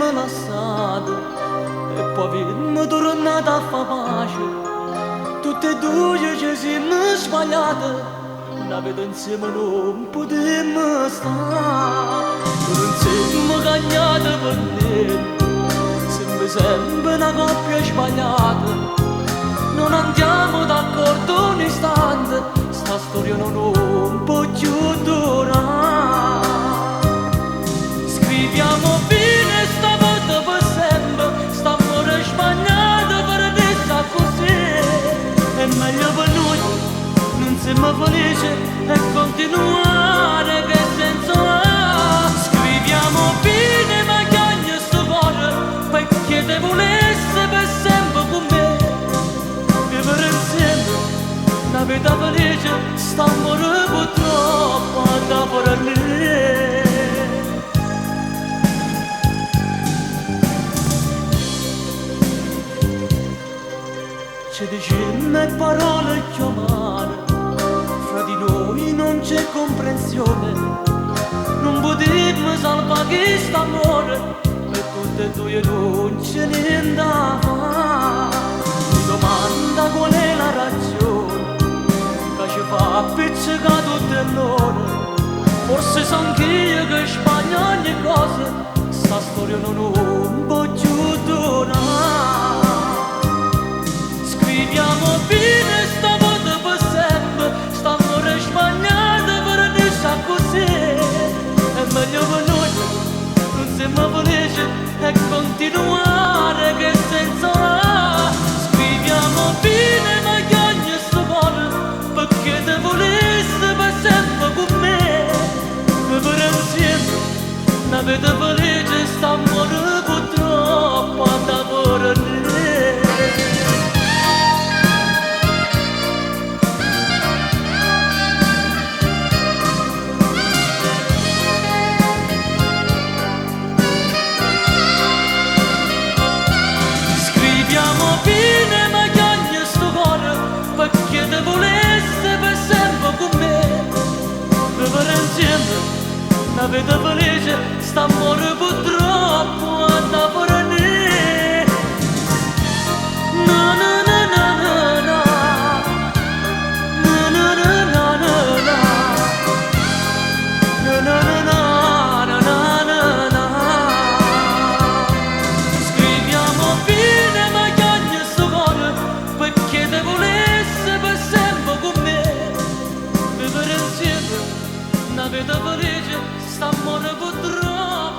avemmo lasciato e poi avemmo tornato a fare pace. Tutte e due ci siamo sbagliate, la vedo insieme non potremmo stare. Non siamo cagnati per niente, siamo sempre una coppia sbagliata. Non andiamo d'accordo un istante, sta storia non può più durare. Scriviamo fine stavolta per sempre, sta amore sbagliato per adesso così. È meglio per noi, non siamo felici e continuare, che senso ha? Scriviamo fine ma chiagno sto cuore, perché te volesse per sempre con me. Vivere insieme, una vita felice, sta amore purtroppo da per me. Ci dicemmo parole chiamate, fra di noi non c'è comprensione, non potremmo salvare questo amore, e tutte e due non ce ne andava. Mi domanda qual è la ragione che ci fa appiccicare tutte l'ore. Forse sono anch'io che sbaglio ogni cosa, sta storia non può più durare. Scriviamo fine stavolta per sempre, sta amore sbagliato per adesso così. È meglio per noi, non siamo felici e continuare, che senso ha? Scriviamo fine ma chiagno sto cuore, perché te volesse per sempre con me. Vivere insieme, una vita felice, sta amore purtroppo da per me. Fine ma chiagno sto cuore, perché te volesse per sempre con me. Vivere insieme, una vita felice, sta amore purtroppo da per me. No, no, no, no, no, no. No, no, no, no, no, no. No, no, no, no. Una vita felice, sta amore purtroppo